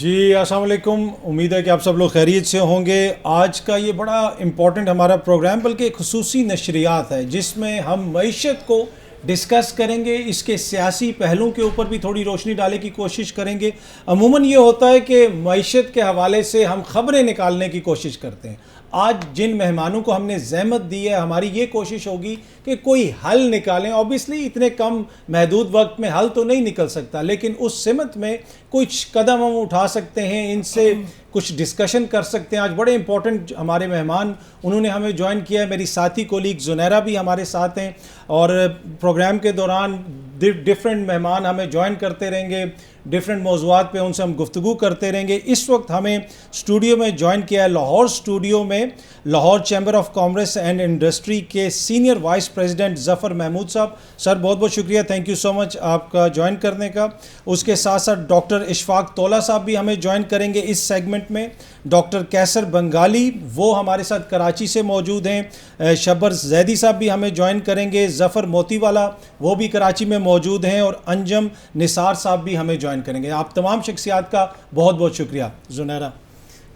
جی السلام علیکم، امید ہے کہ آپ سب لوگ خیریت سے ہوں گے۔ آج کا یہ بڑا امپورٹنٹ ہمارا پروگرام بلکہ ایک خصوصی نشریات ہے جس میں ہم معیشت کو ڈسکس کریں گے، اس کے سیاسی پہلوؤں کے اوپر بھی تھوڑی روشنی ڈالنے کی کوشش کریں گے۔ عموماً یہ ہوتا ہے کہ معیشت کے حوالے سے ہم خبریں نکالنے کی کوشش کرتے ہیں۔ آج جن مہمانوں کو ہم نے زحمت دی ہے، ہماری یہ کوشش ہوگی کہ کوئی حل نکالیں۔ اوبیسلی اتنے کم محدود وقت میں حل تو نہیں نکل سکتا، لیکن اس سمت میں کچھ قدم ہم اٹھا سکتے ہیں، ان سے کچھ ڈسکشن کر سکتے ہیں۔ آج بڑے امپورٹنٹ ہمارے مہمان انہوں نے ہمیں جوائن کیا ہے۔ میری ساتھی کولیگ زنیرہ بھی ہمارے ساتھ ہیں، اور پروگرام کے دوران ڈفرینٹ مہمان ہمیں جوائن کرتے رہیں گے، ڈفرینٹ موضوعات پہ ان سے ہم گفتگو کرتے رہیں گے۔ اس وقت ہمیں اسٹوڈیو میں جوائن کیا ہے لاہور اسٹوڈیو میں Lahore chamber of commerce and industry کے سینئر وائس پریزیڈنٹ ظفر محمود صاحب۔ سر بہت بہت شکریہ، تھینک یو سو مچ آپ کا جوائن کرنے کا۔ اس کے ساتھ ساتھ ڈاکٹر اشفاق طولہ صاحب بھی ہمیں جوائن کریں گے اس سیگمنٹ میں۔ ڈاکٹر کیسر بنگالی وہ ہمارے ساتھ کراچی سے موجود ہیں۔ شبر زیدی صاحب بھی ہمیں جوائن کریں گے۔ ظفر موتی والا وہ بھی کراچی میں موجود ہیں، اور انجم نثار صاحب بھی ہمیں جوائن کریں گے۔ آپ تمام شخصیات کا بہت بہت شکریہ۔ زنیرہ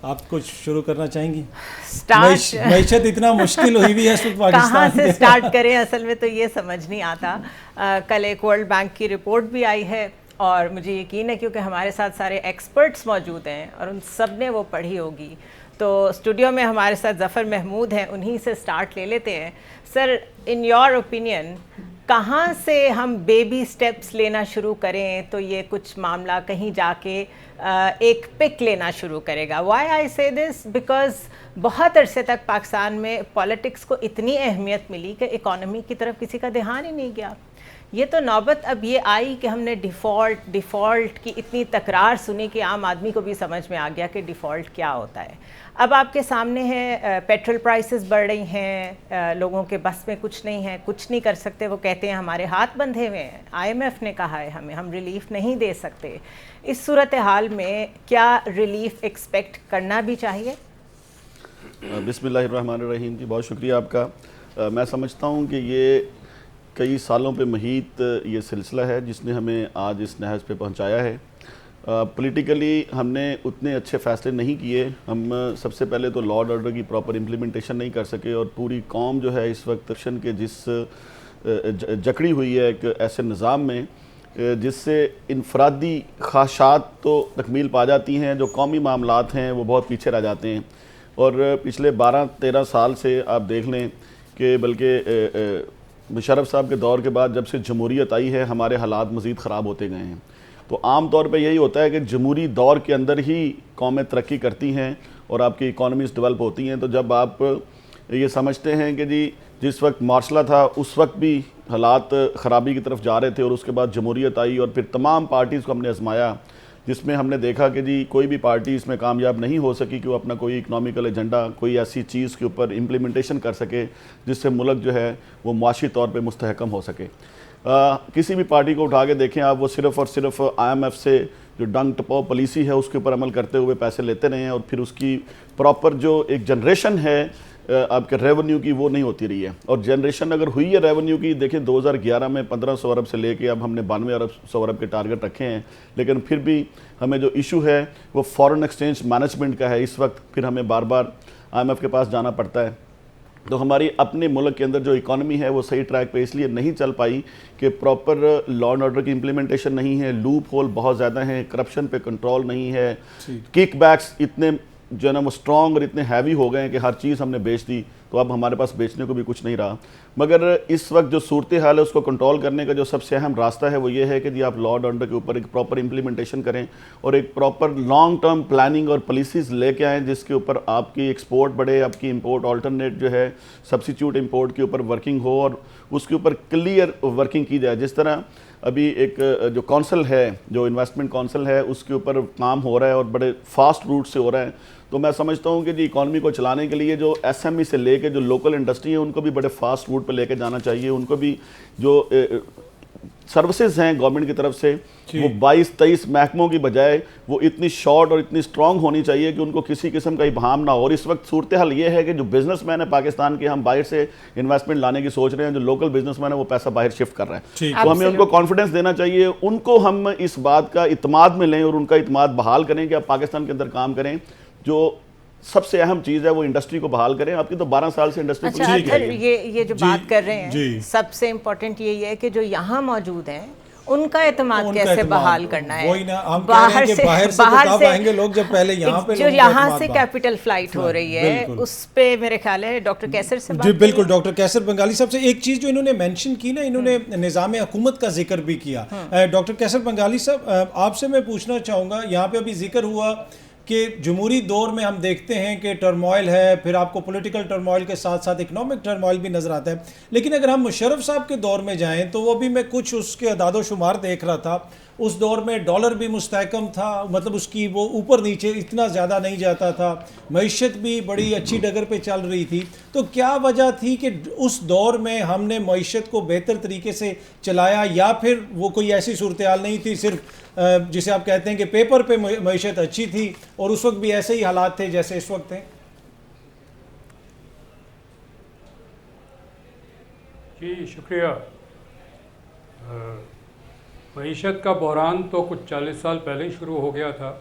آپ کچھ شروع کرنا چاہیں گی؟ معیشت اتنا مشکل ہوئی ہوئی ہے اس وقت پاکستان کہاں سے سٹارٹ کریں، اصل میں تو یہ سمجھ نہیں آتا۔ کل ایک ورلڈ بینک کی رپورٹ بھی آئی ہے، اور مجھے یقین ہے کیونکہ ہمارے ساتھ سارے ایکسپرٹس موجود ہیں اور ان سب نے وہ پڑھی ہوگی۔ تو اسٹوڈیو میں ہمارے ساتھ ظفر محمود ہیں، انہی سے سٹارٹ لے لیتے ہیں۔ سر، ان یور اوپینین کہاں سے ہم بیبی سٹیپس لینا شروع کریں تو یہ کچھ معاملہ کہیں جا کے ایک پک لینا شروع کرے گا؟ وائی آئی سے دس؟ بیکاز بہت عرصے تک پاکستان میں پالیٹکس کو اتنی اہمیت ملی کہ اکانومی کی طرف کسی کا دھیان ہی نہیں گیا۔ یہ تو نوبت اب یہ آئی کہ ہم نے ڈیفالٹ کی اتنی تکرار سنی کہ عام آدمی کو بھی سمجھ میں آ گیا کہ ڈیفالٹ کیا ہوتا ہے۔ اب آپ کے سامنے ہے، پیٹرول پرائسز بڑھ رہی ہیں، لوگوں کے بس میں کچھ نہیں ہے، کچھ نہیں کر سکتے۔ وہ کہتے ہیں ہمارے ہاتھ بندھے ہوئے ہیں، آئی ایم ایف نے کہا ہے ہم ریلیف نہیں دے سکتے۔ اس صورتحال میں کیا ریلیف ایکسپیکٹ کرنا بھی چاہیے؟ بسم اللہ الرحمن الرحیم جی، بہت شکریہ آپ کا۔ میں سمجھتا ہوں کہ یہ کئی سالوں پہ محیط یہ سلسلہ ہے جس نے ہمیں آج اس نہج پہ پہنچایا ہے۔ پولیٹیکلی ہم نے اتنے اچھے فیصلے نہیں کیے۔ ہم سب سے پہلے تو لا اینڈ آرڈر کی پراپر امپلیمنٹیشن نہیں کر سکے، اور پوری قوم جو ہے اس وقت کرپشن کے جس جکڑی ہوئی ہے ایک ایسے نظام میں جس سے انفرادی خواہشات تو تکمیل پا جاتی ہیں، جو قومی معاملات ہیں وہ بہت پیچھے رہ جاتے ہیں۔ اور پچھلے 12-13 سال سے آپ دیکھ لیں کہ بلکہ مشرف صاحب کے دور کے بعد جب سے جمہوریت آئی ہے ہمارے حالات مزید خراب ہوتے گئے ہیں۔ تو عام طور پہ یہی ہوتا ہے کہ جمہوری دور کے اندر ہی قومیں ترقی کرتی ہیں اور آپ کی اکانومیز ڈیولپ ہوتی ہیں۔ تو جب آپ یہ سمجھتے ہیں کہ جی جس وقت معاشلہ تھا اس وقت بھی حالات خرابی کی طرف جا رہے تھے، اور اس کے بعد جمہوریت آئی اور پھر تمام پارٹیز کو ہم نے آزمایا، جس میں ہم نے دیکھا کہ جی کوئی بھی پارٹی اس میں کامیاب نہیں ہو سکی کہ وہ اپنا کوئی اکنامیکل ایجنڈا، کوئی ایسی چیز کے اوپر امپلیمنٹیشن کر سکے جس سے ملک جو ہے وہ معاشی طور پہ مستحکم ہو سکے۔ کسی بھی پارٹی کو اٹھا کے دیکھیں آپ، وہ صرف اور صرف آئی ایم ایف سے جو ڈنگ ٹپاؤ پالیسی ہے اس کے اوپر عمل کرتے ہوئے پیسے لیتے رہے ہیں، اور پھر اس کی پراپر جو ایک جنریشن ہے آپ کے ریونیو کی وہ نہیں ہوتی رہی ہے۔ اور جنریشن اگر ہوئی ہے ریونیو کی، دیکھیں 2011 میں 1500 ارب سے لے کے اب ہم نے 9200 ارب کے ٹارگٹ رکھے ہیں، لیکن پھر بھی ہمیں جو ایشو ہے وہ فارن ایکسچینج مینجمنٹ کا ہے۔ اس وقت پھر ہمیں بار بار آئی ایم ایف کے پاس جانا پڑتا ہے۔ تو ہماری اپنے ملک کے اندر جو اکانومی ہے وہ صحیح ٹریک پہ اس لیے نہیں چل پائی کہ پراپر لا اینڈ آرڈر کی امپلیمنٹیشن نہیں ہے، لوپ ہول بہت زیادہ ہیں، کرپشن پہ کنٹرول نہیں ہے، کک بیکس اتنے جو ہے نا وہ اسٹرانگ اور اتنے ہیوی ہو گئے ہیں کہ ہر چیز ہم نے بیچ دی، تو اب ہمارے پاس بیچنے کو بھی کچھ نہیں رہا۔ مگر اس وقت جو صورتحال ہے اس کو کنٹرول کرنے کا جو سب سے اہم راستہ ہے وہ یہ ہے کہ جی آپ لا اینڈ آرڈر کے اوپر ایک پراپر امپلیمنٹیشن کریں، اور ایک پراپر لانگ ٹرم پلاننگ اور پالیسیز لے کے آئیں جس کے اوپر آپ کی ایکسپورٹ بڑھے، آپ کی امپورٹ آلٹرنیٹ جو ہے سبسٹیوٹ امپورٹ کے اوپر ورکنگ ہو، اور اس کے اوپر کلیئر ورکنگ کی جائے۔ جس طرح ابھی ایک جو کونسل ہے، جو انویسٹمنٹ کونسل ہے، اس کے اوپر کام ہو رہا ہے اور بڑے فاسٹ روٹ سے ہو رہا ہے۔ تو میں سمجھتا ہوں کہ جی اکانومی کو چلانے کے لیے جو ایس ایم ای سے لے کے جو لوکل انڈسٹری ہے ان کو بھی بڑے فاسٹ روٹ پہ لے کے جانا چاہیے، ان کو بھی جو سروسز ہیں گورنمنٹ کی طرف سے وہ 22-23 محکموں کی بجائے وہ اتنی شارٹ اور اتنی اسٹرانگ ہونی چاہیے کہ ان کو کسی قسم کا ابہام نہ ہو. اور اس وقت صورتحال یہ ہے کہ جو بزنس مین ہے پاکستان کے, ہم باہر سے انویسٹمنٹ لانے کی سوچ رہے ہیں, جو لوکل بزنس مین ہے وہ پیسہ باہر شفٹ کر رہے ہیں. تو ہمیں ان کو کانفیڈنس دینا چاہیے, ان کو ہم اس بات کا اعتماد میں لیں اور ان کا اعتماد بحال کریں کہ آپ پاکستان کے اندر کام کریں. جو سب سے اہم چیز ہے وہ انڈسٹری کو بحال کریں. آپ کی تو 12 سال سے انڈسٹری اچھا یہ جو بات کر رہے ہیں سب سے امپورٹنٹ یہی ہے کہ جو یہاں موجود ہیں ان کا اعتماد کیسے بحال کرنا ہے. وہی نا, ہم کہہ رہے ہیں کہ باہر سے تو تب آئیں گے لوگ جب پہلے یہاں پہ جو یہاں سے کیپٹل فلائٹ ہو رہی ہے اس پہ میرے خیال ہے ڈاکٹر کیسر سے بات. جی بالکل, ڈاکٹر کیسر بنگالی صاحب سے ایک چیز جو انہوں نے مینشن کی نا, انہوں نے نظام حکومت کا ذکر بھی کیا. ڈاکٹر کیسر بنگالی صاحب آپ سے میں پوچھنا چاہوں گا, یہاں پہ ابھی ذکر ہوا کہ جمہوری دور میں ہم دیکھتے ہیں کہ ٹرموائل ہے, پھر آپ کو پولیٹیکل ٹرموائل کے ساتھ ساتھ اکنامک ٹرموائل بھی نظر آتا ہے. لیکن اگر ہم مشرف صاحب کے دور میں جائیں تو وہ بھی میں کچھ اس کے اعداد و شمار دیکھ رہا تھا, اس دور میں ڈالر بھی مستحکم تھا, مطلب اس کی وہ اوپر نیچے اتنا زیادہ نہیں جاتا تھا, معیشت بھی بڑی اچھی ڈگر پہ چل رہی تھی. تو کیا وجہ تھی کہ اس دور میں ہم نے معیشت کو بہتر طریقے سے چلایا, یا پھر وہ کوئی ایسی صورتحال نہیں تھی, صرف جسے آپ کہتے ہیں کہ پیپر پہ معیشت اچھی تھی اور اس وقت بھی ایسے ہی حالات تھے جیسے اس وقت ہیں؟ جی شکریہ. معیشت کا بحران تو کچھ 40 سال پہلے ہی شروع ہو گیا تھا,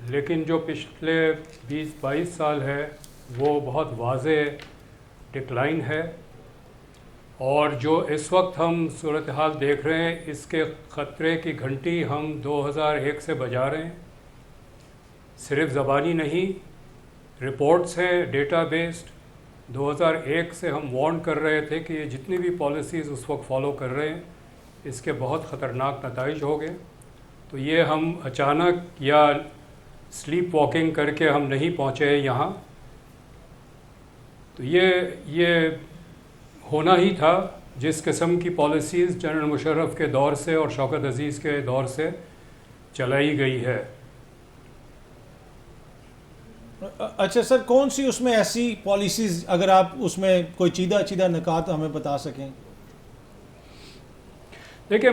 لیکن جو پچھلے 20-22 سال ہے وہ بہت واضح ڈکلائن ہے. اور جو اس وقت ہم صورتحال دیکھ رہے ہیں اس کے خطرے کی گھنٹی ہم 2001 سے بجا رہے ہیں. صرف زبانی نہیں, رپورٹس ہیں ڈیٹا بیسڈ. 2001 سے ہم وارن کر رہے تھے کہ یہ جتنی بھی پالیسیز اس وقت فالو کر رہے ہیں اس کے بہت خطرناک نتائج ہو گئے. تو یہ ہم اچانک یا سلیپ واکنگ کر کے ہم نہیں پہنچے یہاں. تو یہ ہونا ہی تھا. جس قسم کی پالیسیز جنرل مشرف کے دور سے اور شوکت عزیز کے دور سے چلائی گئی ہے. اچھا سر, کون سی اس میں ایسی پالیسیز, اگر آپ اس میں کوئی چیدہ نکات ہمیں بتا سکیں؟ دیکھیں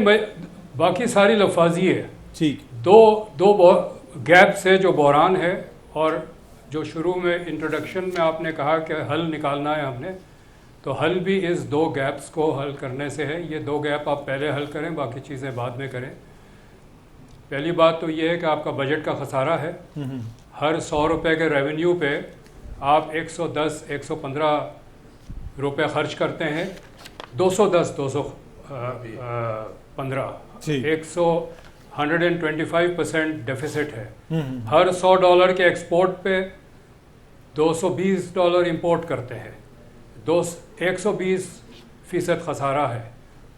باقی ساری لفاظی ہے. ٹھیک, دو گیپ سے جو بحران ہے, اور جو شروع میں انٹروڈکشن میں آپ نے کہا کہ حل نکالنا ہے ہم نے, تو حل بھی اس 2 گیپس کو حل کرنے سے ہے. یہ 2 گیپ آپ پہلے حل کریں, باقی چیزیں بعد میں کریں. پہلی بات تو یہ ہے کہ آپ کا بجٹ کا خسارہ ہے. ہر 100 روپے کے ریونیو پہ آپ 110-115 روپے خرچ کرتے ہیں. 125% ڈیفیسٹ ہے. ہر $100 کے ایکسپورٹ پہ $220 امپورٹ کرتے ہیں. 120% خسارہ ہے.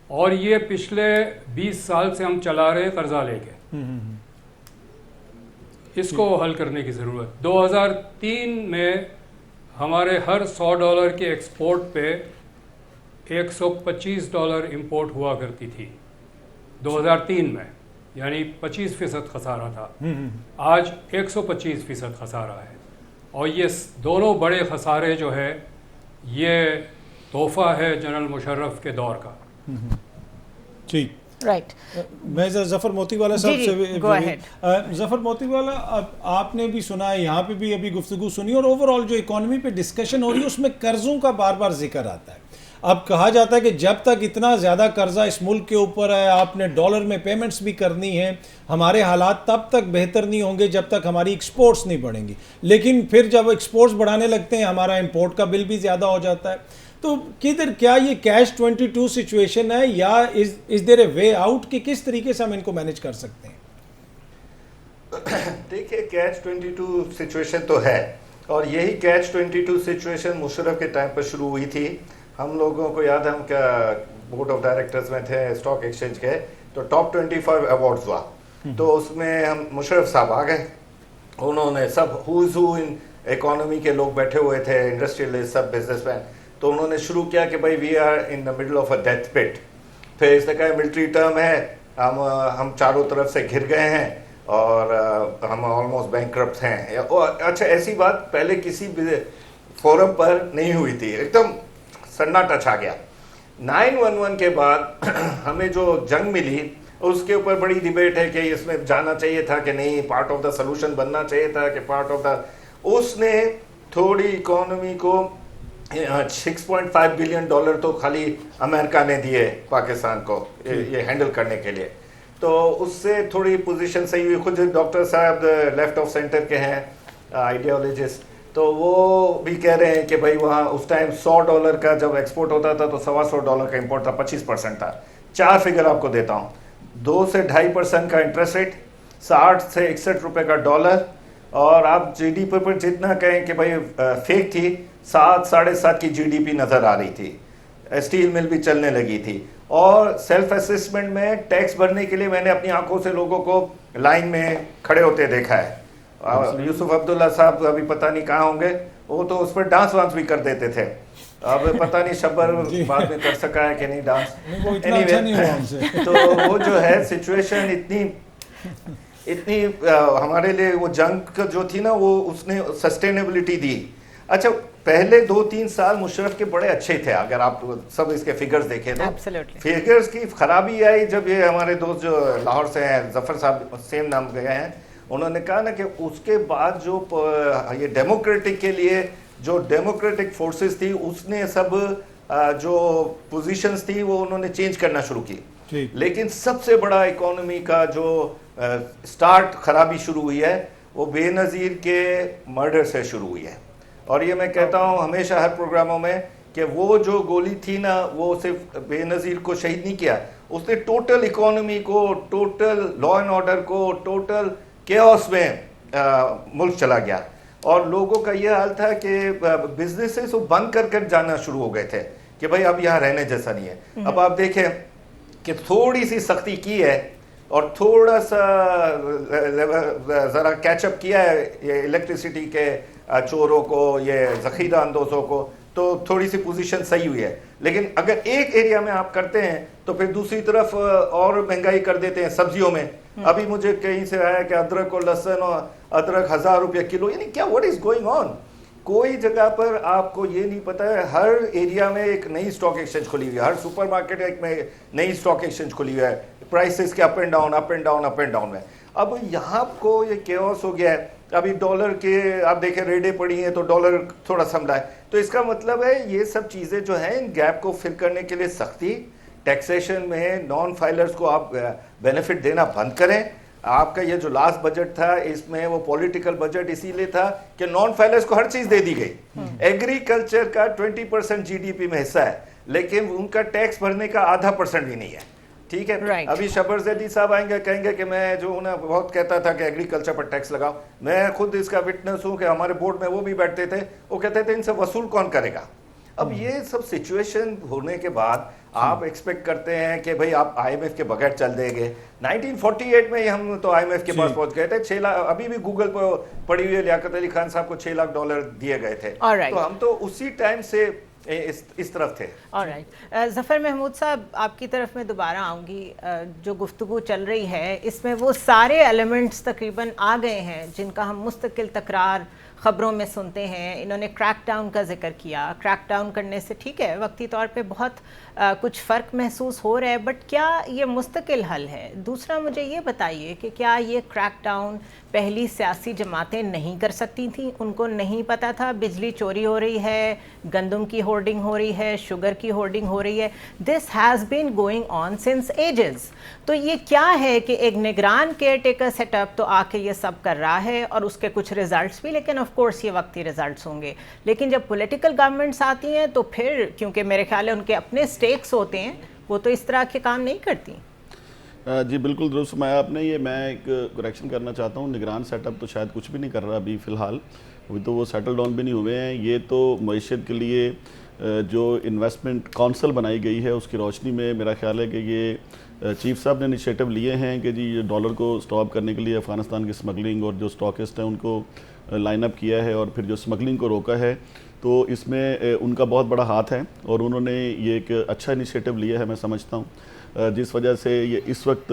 اور یہ پچھلے 20 سال سے ہم چلا رہے قرضہ لے کے. اس کو حل کرنے کی ضرورت. 2003 میں ہمارے ہر $100 کے ایکسپورٹ پہ $125 امپورٹ ہوا کرتی تھی 2003 میں, یعنی 25% خسارہ تھا. آج 125% خسارہ ہے. اور یہ دونوں بڑے خسارے جو ہے یہ تحفہ ہے جنرل مشرف کے دور کا. ٹھیک, رائٹ. میں ظفر موتی والا صاحب سے, ظفر موتی والا, آپ نے بھی سنا ہے, یہاں پہ بھی ابھی گفتگو سنی, اور اوور آل جو اکانومی پہ ڈسکشن ہو رہی ہے اس میں قرضوں کا بار بار ذکر آتا ہے. اب کہا جاتا ہے کہ جب تک اتنا زیادہ قرضہ اس ملک کے اوپر ہے, آپ نے ڈالر میں پیمنٹس بھی کرنی ہے, ہمارے حالات تب تک بہتر نہیں ہوں گے جب تک ہماری ایکسپورٹس نہیں بڑھیں گی. لیکن پھر جب ایکسپورٹس بڑھانے لگتے ہیں ہمارا امپورٹ کا بل بھی زیادہ ہو جاتا ہے. تو کدھر کیا یہ کیش 22 سچویشن ہے, یا از دیر اے وے آؤٹ, کہ کس طریقے سے ہم ان کو مینیج کر سکتے ہیں؟ دیکھیے کیچ 22 سچویشن تو ہے, اور یہی کیچ 22 سچویشن مشرف کے ٹائم پر شروع ہوئی تھی. ہم لوگوں کو یاد ہے, ہم کیا بورڈ آف ڈائریکٹرز میں تھے اسٹاک ایکسچینج کے, تو ٹاپ 25 ایوارڈز ہوا, تو اس میں ہم مشرف صاحب آ گئے. انہوں نے سب ہوز ہو ان اکانومی کے لوگ بیٹھے ہوئے تھے, انڈسٹریلسٹ, سب بزنس مین, تو انہوں نے شروع کیا کہ بھائی we are in the middle of a death pit. پھر اس نے کہا ملٹری ٹرم ہے, ہم چاروں طرف سے گھر گئے ہیں اور ہم آلموسٹ بینکرپٹ ہیں. اچھا, ایسی بات پہلے کسی بھی فورم پر نہیں ہوئی تھی, ایک دم سناٹا چھا گیا. 9/11 کے بعد ہمیں جو جنگ ملی اس کے اوپر بڑی ڈیبیٹ ہے کہ اس میں جانا چاہیے تھا کہ نہیں, پارٹ آف دا سلوشن بننا چاہیے تھا کہ پارٹ آف دا, اس نے تھوڑی اکانومی کو $6.5 بلین تو خالی امریکہ نے دیے پاکستان کو یہ ہینڈل کرنے کے لیے, تو اس سے تھوڑی پوزیشن صحیح ہوئی. خود ڈاکٹر صاحب لیفٹ آف سینٹر کے ہیں آئیڈیالوجسٹ, تو وہ بھی کہہ رہے ہیں کہ بھائی وہاں اس ٹائم $100 کا جب ایکسپورٹ ہوتا تھا تو $125 کا امپورٹ تھا, 25% تھا. 4 فگر آپ کو دیتا ہوں, 2 سے 2.5% کا انٹرسٹ ریٹ, 60 سے 61 روپے کا ڈالر, اور آپ جی ڈی پی پر جتنا کہیں کہ بھائی فیک تھی, 7-7.5 کی جی ڈی پی نظر آ رہی تھی, اسٹیل مل بھی چلنے لگی تھی. اور سیلف اسسمنٹ میں ٹیکس بھرنے کے لیے میں نے اپنی آنکھوں سے لوگوں کو لائن میں کھڑے ہوتے دیکھا ہے. یوسف عبداللہ صاحب ابھی پتہ نہیں کہاں ہوں گے, وہ تو اس پر ڈانس وانس بھی کر دیتے تھے. اب پتہ نہیں شبر بعد میں کر سکا ہے کہ نہیں ڈانس. تو وہ جو ہے سچویشن اتنی ہمارے لیے وہ جنگ جو تھی نا, وہ اس نے سسٹینیبلٹی دی. اچھا, پہلے 2-3 سال مشرف کے بڑے اچھے تھے, اگر آپ سب اس کے فگرز دیکھیں تو. فگرز کی خرابی آئی جب یہ ہمارے دوست جو لاہور سے ہیں, ظفر صاحب سیم نام گئے ہیں, انہوں نے کہا نا کہ اس کے بعد جو یہ ڈیموکریٹک کے لیے جو ڈیموکریٹک فورسز تھی, اس نے سب جو پوزیشنز تھی وہ انہوں نے چینج کرنا شروع کی. لیکن سب سے بڑا اکانومی کا جو سٹارٹ خرابی شروع ہوئی ہے وہ بے نظیر کے مرڈر سے شروع ہوئی ہے. اور یہ میں کہتا ہوں ہمیشہ ہر پروگراموں میں کہ وہ جو گولی تھی نا, وہ صرف بے نظیر کو شہید نہیں کیا, اس نے ٹوٹل اکانومی کو, ٹوٹل لا اینڈ آرڈر کو, ٹوٹل کیوس میں ملک چلا گیا. اور لوگوں کا یہ حال تھا کہ بزنسز وہ بند کر جانا شروع ہو گئے تھے کہ بھائی اب یہاں رہنے جیسا نہیں ہے. اب آپ دیکھیں کہ تھوڑی سی سختی کی ہے اور تھوڑا سا ذرا کیچ اپ کیا ہے یہ الیکٹریسٹی کے چوروں کو, یہ ذخیرہ اندوزوں کو, تو تھوڑی سی پوزیشن صحیح ہوئی ہے. لیکن اگر ایک ایریا میں آپ کرتے ہیں تو پھر دوسری طرف اور مہنگائی کر دیتے ہیں سبزیوں میں. ابھی مجھے کہیں سے آیا کہ ادرک اور لہسن اور ادرک 1000 روپے کلو, یعنی کیا واٹ از گوئنگ آن. کوئی جگہ پر آپ کو یہ نہیں پتا ہے, ہر ایریا میں ایک نئی اسٹاک ایکسچینج کھلی ہوئی ہے, ہر سپر مارکیٹ ایک میں نئی اسٹاک ایکسچینج کھلی ہوئی ہے, پرائسز کے اپ اینڈ ڈاؤن میں. اب یہاں کو یہ کیوس ہو گیا ہے. ابھی ڈالر کے آپ دیکھیں ریڈیں پڑی ہیں تو ڈالر تھوڑا سنبھلا ہے. تو اس کا مطلب ہے یہ سب چیزیں جو ہیں ان گیپ کو فل کرنے کے لیے سختی, ٹیکسیشن میں نان فائلرز کو آپ بینیفٹ دینا بند کریں. آپ کا یہ جو لاسٹ بجٹ تھا اس میں وہ پولیٹیکل بجٹ اسی لیے تھا کہ نان فائلرز کو ہر چیز دے دی گئی. ایگریکلچر کا 20% جی ڈی پی میں حصہ ہے, لیکن ان کا ٹیکس بھرنے کا 0.5% بھی نہیں ہے. ٹھیک ہے, ابھی شبر زیدی صاحب آئیں گے, کہیں گے کہ میں جو نا بہت کہتا تھا کہ ایگریکلچر پر ٹیکس لگاؤ. میں خود اس کا وٹنس ہوں کہ ہمارے بورڈ میں وہ بھی بیٹھتے تھے, وہ کہتے تھے ان سے وصول کون کرے گا. اب یہ سب سچویشن ہونے کے بعد آپ ایکسپیکٹ کرتے ہیں کہ بھئی آپ آئی ایم ایف کے بغیر چل دیں گے. 1948 میں ہم تو آئی ایم ایف کے پاس پہنچ گئے تھے. 6 لاکھ ابھی بھی گوگل پہ پڑی ہوئی ہے, لیاقت علی خان صاحب کو $6 لاکھ دیے گئے تھے. تو ہم تو اسی ٹائم سے اس طرف تھے. ظفر محمود صاحب, آپ کی طرف میں دوبارہ آؤں گی. جو گفتگو چل رہی ہے اس میں وہ سارے ایلیمنٹس تقریباً آ گئے ہیں جن کا ہم مستقل تکرار خبروں میں سنتے ہیں. انہوں نے کریک ڈاؤن کا ذکر کیا. کریک ڈاؤن کرنے سے ٹھیک ہے وقتی طور پہ بہت کچھ فرق محسوس ہو رہا ہے, بٹ کیا یہ مستقل حل ہے؟ دوسرا مجھے یہ بتائیے کہ کیا یہ کریک ڈاؤن پہلی سیاسی جماعتیں نہیں کر سکتی تھیں؟ ان کو نہیں پتا تھا بجلی چوری ہو رہی ہے, گندم کی ہورڈنگ ہو رہی ہے, شوگر کی ہورڈنگ ہو رہی ہے. This has been going on since ages. تو یہ کیا ہے کہ ایک نگران کیئر ٹیکر سیٹ اپ تو آ کے یہ سب کر رہا ہے اور اس کے کچھ ریزلٹس بھی, لیکن آف کورس یہ وقتی ریزلٹس ہوں گے. لیکن جب پولیٹیکل گورنمنٹس آتی ہیں تو پھر کیونکہ میرے خیال ہے ان کے اپنے سٹیکس ہوتے ہیں, وہ تو اس طرح کے کام نہیں کرتی. جی بالکل درست فرمایا آپ نے. یہ میں ایک کریکشن کرنا چاہتا ہوں, نگران سیٹ اپ تو شاید کچھ بھی نہیں کر رہا ابھی فی الحال, ابھی تو وہ سیٹل ڈاؤن بھی نہیں ہوئے ہیں. یہ تو معیشت کے لیے جو انویسٹمنٹ کونسل بنائی گئی ہے اس کی روشنی میں میرا خیال ہے کہ یہ چیف صاحب نے انیشیٹو لیے ہیں کہ جی یہ ڈالر کو سٹاپ کرنے کے لیے افغانستان کی سمگلنگ اور جو سٹاکسٹ ہیں ان کو لائن اپ کیا ہے اور پھر جو سمگلنگ کو روکا ہے. تو اس میں ان کا بہت بڑا ہاتھ ہے اور انہوں نے یہ ایک اچھا انیشیٹو لیا ہے میں سمجھتا ہوں. جس وجہ سے یہ اس وقت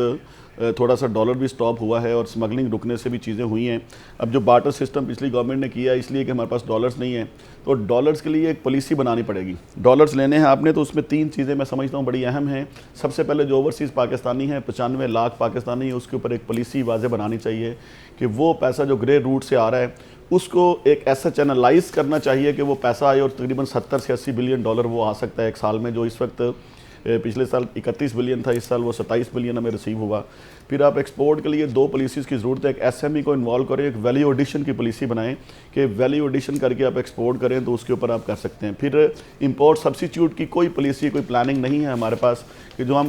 تھوڑا سا ڈالر بھی سٹاپ ہوا ہے اور سمگلنگ رکنے سے بھی چیزیں ہوئی ہیں. اب جو بارٹر سسٹم پچھلی گورنمنٹ نے کیا اس لیے کہ ہمارے پاس ڈالرز نہیں ہیں, تو ڈالرز کے لیے ایک پالیسی بنانی پڑے گی. ڈالرز لینے ہیں آپ نے تو اس میں 3 چیزیں میں سمجھتا ہوں بڑی اہم ہیں. سب سے پہلے جو اوورسیز پاکستانی ہیں 95 لاکھ پاکستانی ہیں, اس کے اوپر ایک پالیسی واضح بنانی چاہیے کہ وہ پیسہ جو گرے روٹ سے آ رہا ہے اس کو ایک ایسا چینلائز کرنا چاہیے کہ وہ پیسہ آئے, اور تقریباً 70 سے 80 بلین ڈالر وہ آ سکتا ہے ایک سال میں, جو اس وقت پچھلے سال 31 بلین تھا, اس سال وہ 27 بلین ہمیں ریسیو ہوا. پھر آپ ایکسپورٹ کے لیے 2 پالیسیز کی ضرورت ہے. ایک ایس ایم ای کو انوالو کریں, ایک ویلیو ایڈیشن کی پالیسی بنائیں کہ ویلیو ایڈیشن کر کے آپ ایکسپورٹ کریں تو اس کے اوپر آپ کر سکتے ہیں. پھر امپورٹ سبسٹیٹیوٹ کی کوئی پالیسی, کوئی پلاننگ نہیں ہے ہمارے پاس کہ جو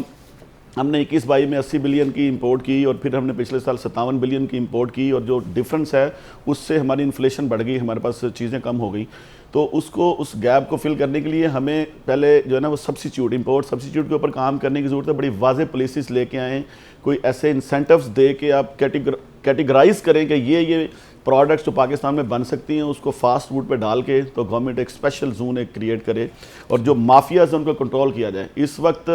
ہم نے 21-22 میں 80 بلین کی امپورٹ کی اور پھر ہم نے پچھلے سال 57 بلین کی امپورٹ کی, اور جو ڈفرنس ہے اس سے ہماری انفلیشن بڑھ گئی, ہمارے پاس چیزیں کم ہو گئیں. تو اس گیپ کو فل کرنے کے لیے ہمیں پہلے جو ہے نا وہ سبسٹیٹیوٹ, امپورٹ سبسٹیٹیوٹ کے اوپر کام کرنے کی ضرورت ہے. بڑی واضح پالیسیز لے کے آئیں, کوئی ایسے انسینٹیوز دے کے آپ کیٹیگرائز کریں کہ یہ پروڈکٹس جو پاکستان میں بن سکتی ہیں اس کو فاسٹ فوڈ پہ ڈال کے تو گورنمنٹ ایک اسپیشل زون ایک کریٹ کرے, اور جو مافیاز ہیں ان کو کنٹرول کیا جائے. اس وقت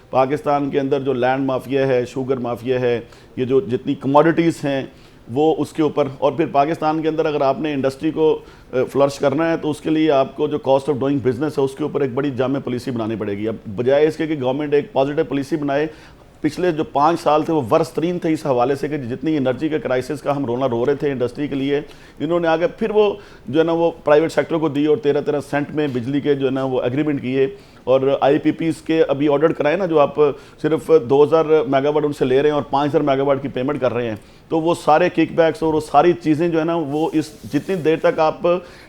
پاکستان کے اندر جو لینڈ مافیا ہے, شوگر مافیا ہے, یہ جو جتنی کموڈیٹیز ہیں وہ اس کے اوپر, اور پھر پاکستان کے اندر اگر آپ نے انڈسٹری کو فلرش کرنا ہے تو اس کے لیے آپ کو جو کاسٹ آف ڈوئنگ بزنس ہے اس کے اوپر ایک بڑی جامع پالیسی بنانی پڑے گی. اب بجائے اس کے کہ گورنمنٹ ایک پازیٹیو پالیسی بنائے, پچھلے جو 5 سال تھے وہ ورس ترین تھے اس حوالے سے کہ جتنی انرجی کے کرائسس کا ہم رونا رو رہے تھے انڈسٹری کے لیے, انہوں نے آگے پھر وہ جو ہے نا وہ پرائیویٹ سیکٹر کو دی اور 13 سینٹ میں بجلی کے جو ہے نا وہ ایگریمنٹ کیے, اور آئی پی پیز کے ابھی آرڈر کرائے نا, جو آپ صرف 2000 میگا واٹ ان سے لے رہے ہیں اور 5000 میگا واٹ کی پیمنٹ کر رہے ہیں, تو وہ سارے کک بیکس اور وہ ساری چیزیں جو ہے نا وہ اس جتنی دیر تک آپ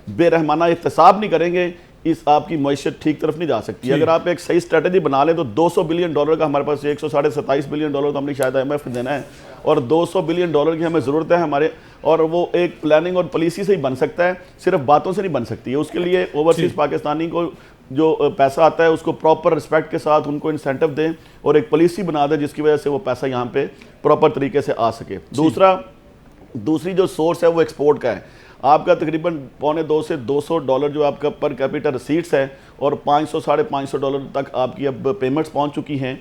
بے رحمانہ احتساب نہیں کریں گے اس آپ کی معیشت ٹھیک طرف نہیں جا سکتی. اگر آپ ایک صحیح اسٹریٹجی بنا لیں تو 200 بلین ڈالر کا ہمارے پاس 127 بلین ڈالر تو ہم نے شاید آئی ایم ایف دینا ہے, اور 200 بلین ڈالر کی ہمیں ضرورت ہے ہمارے, اور وہ ایک پلاننگ اور پالیسی سے ہی بن سکتا ہے, صرف باتوں سے نہیں بن سکتی ہے. اس کے لیے اوورسیز پاکستانی کو جو پیسہ آتا ہے اس کو پراپر رسپیکٹ کے ساتھ ان کو انسینٹیو دیں اور ایک پالیسی بنا دیں جس کی وجہ سے وہ پیسہ یہاں پہ پراپر طریقے سے آ سکے. دوسری جو سورس ہے وہ ایکسپورٹ کا ہے. آپ کا تقریباً $2.25 سے $200 جو آپ کا پر کیپیٹل ریسیٹس ہے, اور $500-550 تک آپ کی اب پیمنٹس پہنچ چکی ہیں,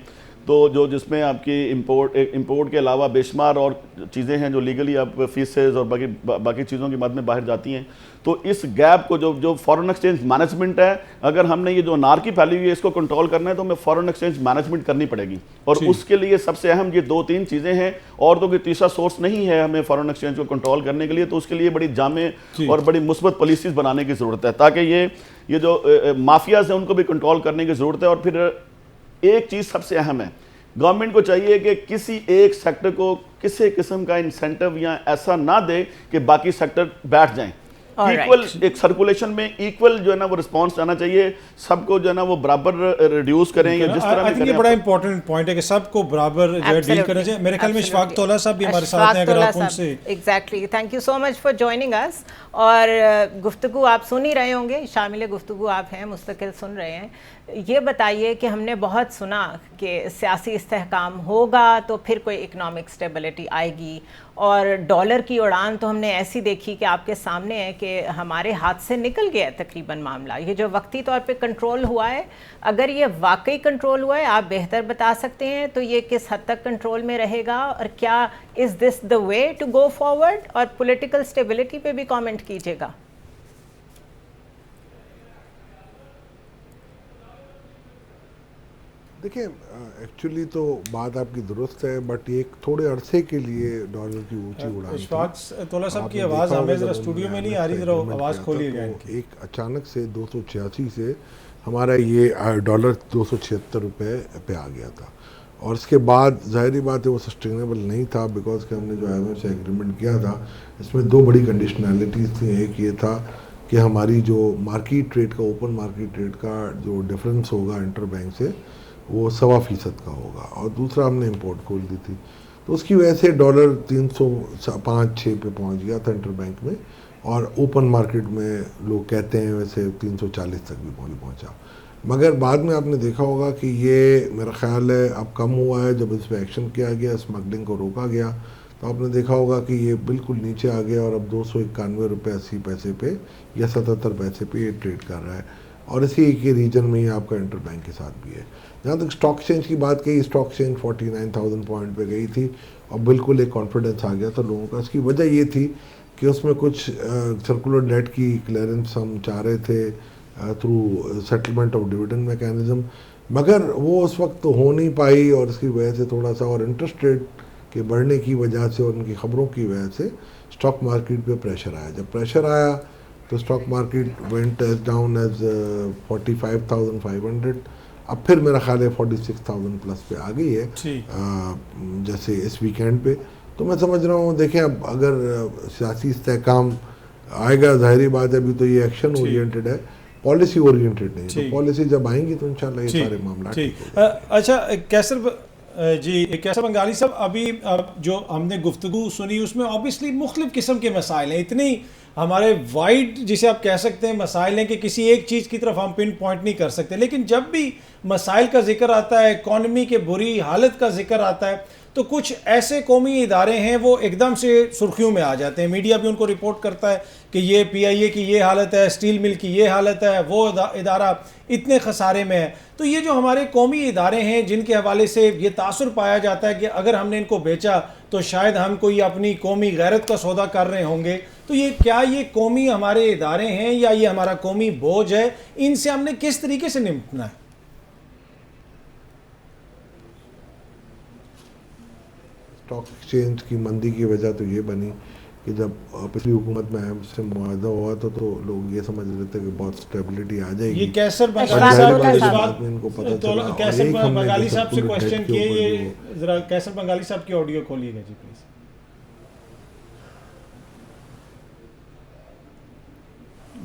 تو جس میں آپ کی امپورٹ کے علاوہ بے شمار اور چیزیں ہیں جو لیگلی آپ فیسز اور باقی چیزوں کی مد میں باہر جاتی ہیں. تو اس گیپ کو جو فارن ایکسچینج مینجمنٹ ہے, اگر ہم نے یہ جو انارکی پھیلی ہوئی ہے اس کو کنٹرول کرنا ہے تو ہمیں فارن ایکسچینج مینجمنٹ کرنی پڑے گی, اور اس کے لیے سب سے اہم یہ 2-3 چیزیں ہیں, اور تو کوئی تیسرا سورس نہیں ہے ہمیں فارن ایکسچینج کو کنٹرول کرنے کے لیے. تو اس کے لیے بڑی جامع اور بڑی مثبت پالیسیز بنانے کی ضرورت ہے تاکہ یہ جو مافیاز ہیں ان کو بھی کنٹرول کرنے کی ضرورت ہے. اور پھر ایک چیز سب سے اہم ہے, گورنمنٹ کو چاہیے کہ کسی ایک سیکٹر کو کسی قسم کا انسینٹیو یا ایسا نہ دے کہ باقی سیکٹر بیٹھ جائیں. ایکول ایک سرکولیشن میں ایکول جو ہے نا وہ رسپانس آنا چاہیے, سب کو جو ہے نا وہ برابر ریڈیوس کریں یا جس طرح بھی کریں. یہ بڑا امپورٹنٹ پوائنٹ ہے کہ سب کو برابر جو ہے ڈیل کرنا چاہیے. میرے خیال میں اشفاق طولہ صاحب بھی ہمارے ساتھ ہیں, اگر آپ ان سے. Exactly, thank you so much for joining us. اور گفتگو آپ سن ہی رہے ہوں گے, شامل گفتگو آپ ہیں, مستقل سن رہے ہیں. یہ بتائیے کہ ہم نے بہت سنا کہ سیاسی استحکام ہوگا تو پھر کوئی اکنامک اسٹیبلٹی آئے گی, اور ڈالر کی اڑان تو ہم نے ایسی دیکھی کہ آپ کے سامنے ہے کہ ہمارے ہاتھ سے نکل گیا ہے تقریباً معاملہ. یہ جو وقتی طور پہ کنٹرول ہوا ہے, اگر یہ واقعی کنٹرول ہوا ہے, آپ بہتر بتا سکتے ہیں تو یہ کس حد تک کنٹرول میں رہے گا, اور کیا از دس دا وے ٹو گو فارورڈ, اور پولیٹیکل اسٹیبلٹی پہ بھی کامنٹ کیجیے گا. دیکھیں ایکچولی تو بات آپ کی درست ہے, بٹ ایک تھوڑے عرصے کے لیے ڈالر کی اونچی اڑان اشفاق طولہ صاحب کی آواز ہمیں ذرا اسٹوڈیو میں نہیں آ رہی, ذرا آواز کھولیے گا. ایک اچانک سے 286 سے ہمارا یہ ڈالر 276 روپے پہ آ گیا تھا, اور اس کے بعد ظاہری بات ہے وہ سسٹینیبل نہیں تھا, بیکاز کہ ہم نے جو آئی ایم ایف سے ایگریمنٹ کیا تھا اس میں 2 بڑی کنڈیشنالٹیز تھیں. ایک یہ تھا کہ ہماری جو مارکیٹ ریٹ کا, اوپن مارکیٹ ریٹ کا جو ڈفرینس ہوگا انٹر بینک سے وہ 1.25% کا ہوگا, اور دوسرا ہم نے امپورٹ کھول دی تھی, تو اس کی وجہ سے ڈالر 305-6 پہ پہنچ گیا تھا انٹر بینک میں, اور اوپن مارکیٹ میں لوگ کہتے ہیں ویسے 340 تک بھی پہنچا. مگر بعد میں آپ نے دیکھا ہوگا کہ یہ میرا خیال ہے اب کم ہوا ہے, جب اس پہ ایکشن کیا گیا, اسمگلنگ کو روکا گیا, تو آپ نے دیکھا ہوگا کہ یہ بالکل نیچے آ گیا, اور اب 291 روپے 80 پیسے پہ یا 77 پیسے پہ یہ ٹریڈ کر رہا ہے. اور اسی کے ریجن میں ہی آپ کا انٹر بینک کے ساتھ بھی ہے. جہاں تک اسٹاک ایکسچینج کی بات کہی, اسٹاک ایکسچینج 49,000 پوائنٹ پہ گئی تھی اور بالکل ایک کانفیڈنس آ گیا تھا لوگوں کا. اس کی وجہ یہ تھی کہ اس میں کچھ سرکولر ڈیٹ کی کلیئرنس ہم چاہ رہے تھے through settlement of dividend mechanism, مگر وہ اس وقت تو ہو نہیں پائی, اور اس کی وجہ سے تھوڑا سا, اور انٹرسٹ ریٹ کے بڑھنے کی وجہ سے اور ان کی خبروں کی وجہ سے اسٹاک مارکیٹ پہ پریشر آیا. جب پریشر آیا تو stock market went as down as 45,500. اب پھر میرا خیال ہے 46,000 پلس پہ آ گئی ہے جیسے اس ویکینڈ پہ. تو میں سمجھ رہا ہوں, دیکھیں اب اگر سیاسی استحکام آئے گا, ظاہری بات ہے ابھی تو یہ ایکشن اورینٹڈ ہے, پالیسی اورینٹڈ نہیں, تو پالیسی جب آئیں گی تو انشاءاللہ یہ سارے معاملات ٹھیک ہو جائیں گے. اچھا کیسر بنگالی صاحب, ابھی جو ہم نے گفتگو سنی اس میں آبویسلی مختلف قسم کے مسائل ہیں, اتنی ہمارے وائڈ جسے آپ کہہ سکتے ہیں مسائل ہیں کہ کسی ایک چیز کی طرف ہم پن پوائنٹ نہیں کر سکتے. لیکن جب بھی مسائل کا ذکر آتا ہے, اکانومی کے بری حالت کا ذکر آتا ہے, تو کچھ ایسے قومی ادارے ہیں وہ ایک دم سے سرخیوں میں آ جاتے ہیں. میڈیا بھی ان کو رپورٹ کرتا ہے کہ یہ پی آئی اے کی یہ حالت ہے, اسٹیل مل کی یہ حالت ہے, وہ ادارہ اتنے خسارے میں ہے. تو یہ جو ہمارے قومی ادارے ہیں جن کے حوالے سے یہ تاثر پایا جاتا ہے کہ اگر ہم نے ان کو بیچا تو شاید ہم کوئی اپنی قومی غیرت کا سودا کر رہے ہوں گے, تو یہ کیا یہ قومی ہمارے ادارے ہیں یا یہ ہمارا قومی بوجھ ہے؟ ان سے ہم نے کس طریقے سے نمٹنا ہے؟ اسٹاک ایکسچینج کی مندی کی وجہ تو یہ بنی کہ جب پچھلی حکومت میں سے معاہدہ ہوا تھا تو لوگ یہ سمجھ رہے تھے کہ بہت اسٹیبلٹی آ جائے گی. یہ کیسر بنگالی صاحب سے کوشچن کیے, یہ ذرا کیسر بنگالی صاحب کی آڈیو کھولیے گا جی پلیز.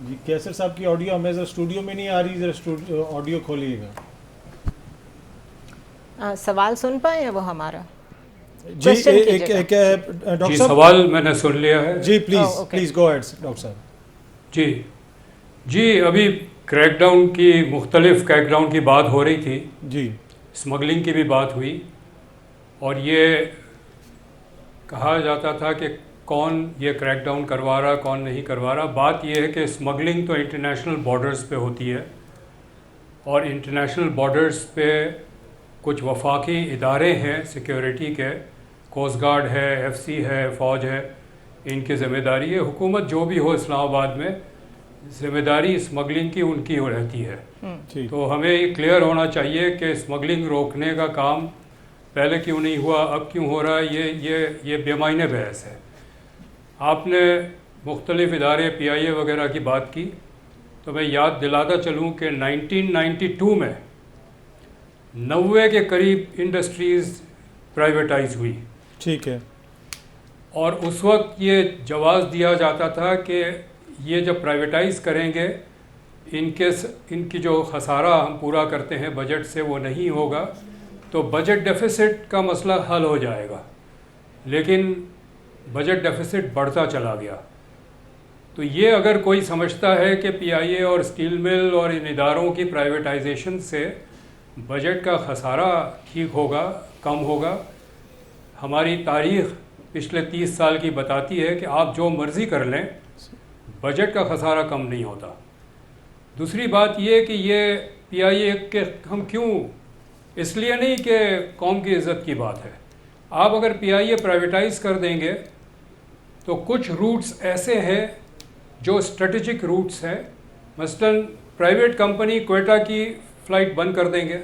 جی کیسر صاحب کی آڈیو ہمیں ذرا اسٹوڈیو میں نہیں آ رہی, ذرا آڈیو کھولیے گا. سوال سن پائے ہیں وہ ہمارا؟ جی ڈاکٹر صاحب سوال میں نے سن لیا ہے. جی پلیز گو ایڈ ڈاکٹر صاحب. جی ابھی کریک ڈاؤن کی مختلف کریک ڈاؤن کی بات ہو رہی تھی, جی اسمگلنگ کی بھی بات ہوئی, اور یہ کہا جاتا تھا کہ کون یہ کریک ڈاؤن کروا رہا کون نہیں کروا رہا. بات یہ ہے کہ اسمگلنگ تو انٹرنیشنل بارڈرز پہ ہوتی ہے, اور انٹرنیشنل بارڈرز پہ کچھ وفاقی ادارے ہیں سیکیورٹی کے, کوسٹ گارڈ ہے, ایف سی ہے, فوج ہے, ان کی ذمہ داری ہے. حکومت جو بھی ہو اسلام آباد میں, ذمہ داری اسمگلنگ کی ان کی رہتی ہے. تو ہمیں یہ کلیئر ہونا چاہیے کہ اسمگلنگ روکنے کا کام پہلے کیوں نہیں ہوا, اب کیوں ہو رہا ہے, یہ بے معنی بحث ہے. آپ نے مختلف ادارے پی آئی اے وغیرہ کی بات کی, تو میں یاد دلاتا چلوں کہ 1992 میں 90 کے قریب انڈسٹریز پرائیویٹائز ہوئی. ٹھیک ہے. اور اس وقت یہ جواز دیا جاتا تھا کہ یہ جب پرائیویٹائز کریں گے ان کی جو خسارہ ہم پورا کرتے ہیں بجٹ سے وہ نہیں ہوگا, تو بجٹ ڈیفیسٹ کا مسئلہ حل ہو جائے گا. لیکن بجٹ ڈیفیسٹ بڑھتا چلا گیا. تو یہ اگر کوئی سمجھتا ہے کہ پی آئی اے اور اسٹیل مل اور ان اداروں کی پرائیویٹائزیشن سے بجٹ کا خسارہ ٹھیک ہوگا, کم ہوگا, ہماری تاریخ پچھلے 30 سال کی بتاتی ہے کہ آپ جو مرضی کر لیں بجٹ کا خسارہ کم نہیں ہوتا. دوسری بات یہ کہ یہ پی آئی اے کے ہم کیوں, اس لیے نہیں کہ قوم کی عزت کی بات ہے. آپ اگر پی آئی اے پرائیویٹائز کر دیں گے تو کچھ روٹس ایسے ہیں جو اسٹریٹجک روٹس ہیں. مثلاً پرائیویٹ کمپنی کوئٹہ کی فلائٹ بند کر دیں گے,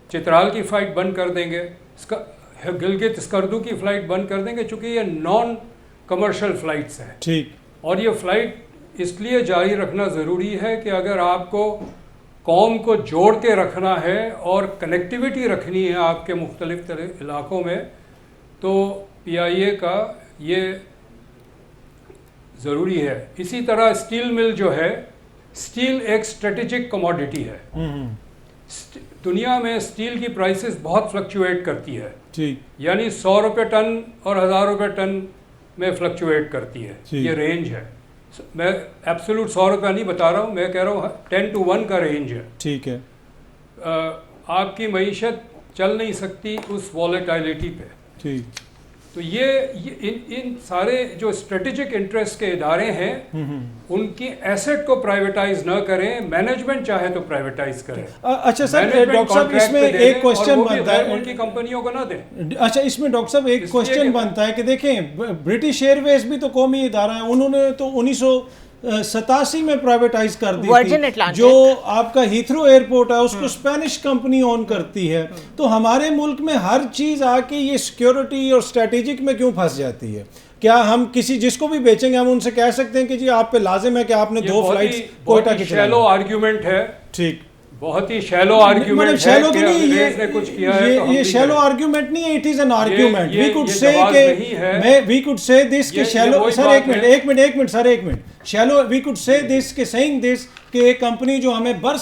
چترال کی فلائٹ بند کر دیں گے, گلگت اسکردو کی فلائٹ بند کر دیں گے, چونکہ یہ نان کمرشل فلائٹس ہیں. ٹھیک. اور یہ فلائٹ اس لیے جاری رکھنا ضروری ہے کہ اگر آپ کو قوم کو جوڑ کے رکھنا ہے اور کنیکٹیویٹی رکھنی ہے آپ کے مختلف علاقوں میں, تو پی آئی اے کا یہ ضروری ہے. اسی طرح اسٹیل مل جو ہے, اسٹیل ایک اسٹریٹجک کموڈٹی ہے. دنیا میں اسٹیل کی پرائسز بہت فلکچویٹ کرتی ہے, یعنی 100 روپے ٹن اور 1000 روپے ٹن میں فلکچویٹ کرتی ہے. یہ رینج ہے. میں ایبسولوٹ 100 روپے نہیں بتا رہا ہوں, میں کہہ رہا ہوں 10 to 1 کا رینج ہے. ٹھیک ہے. آپ کی معیشت چل نہیں سکتی اس والیٹائلٹی پہ. ٹھیک. تو یہ ان سارے جو اسٹریٹجک انٹرسٹ کے ادارے ہیں ان کی ایسٹ کو پرائیویٹائز نہ کریں, مینجمنٹ چاہے تو پرائیویٹائز کریں. اچھا سر, ڈاکٹر صاحب اس میں ایک کوشچن بنتا ہے, ان کی کمپنیوں کو نہ دیں. اچھا اس میں ڈاکٹر صاحب ایک کوشچن بنتا ہے کہ دیکھیں برٹش ایئر ویز بھی تو قومی ادارہ ہے, انہوں نے تو 1987 میں پرائیویٹائز کر دی تھی. جو آپ کا ہیتھرو ایئرپورٹ ہے اس کو اسپینش کمپنی اون کرتی ہے. تو ہمارے ملک میں ہر چیز آ کے یہ سیکیورٹی اور اسٹریٹجک میں کیوں پھنس جاتی ہے؟ کیا ہم کسی جس کو بھی بیچیں گے ہم ان سے کہہ سکتے ہیں کہ جی آپ پہ لازم ہے کہ آپ نے 2 فلائٹس کوئٹہ کی چلائیں؟ شیلو آرگیومنٹ ہے, ٹھیک, بہت ہی شیلو آرگیومنٹ ہے کہ انگریز نے کچھ کیا ہے. یہ شیلو آرگیومنٹ نہیں ہے, it is an argument. We could سے کہ وی کوڈ سے دس کہ شیلو, سر ایک منٹ سر, ایک منٹ, شیلو وی کوڈ سے دس کہ سیئنگ دس کہ ایک کمپنی جو ہمیں برس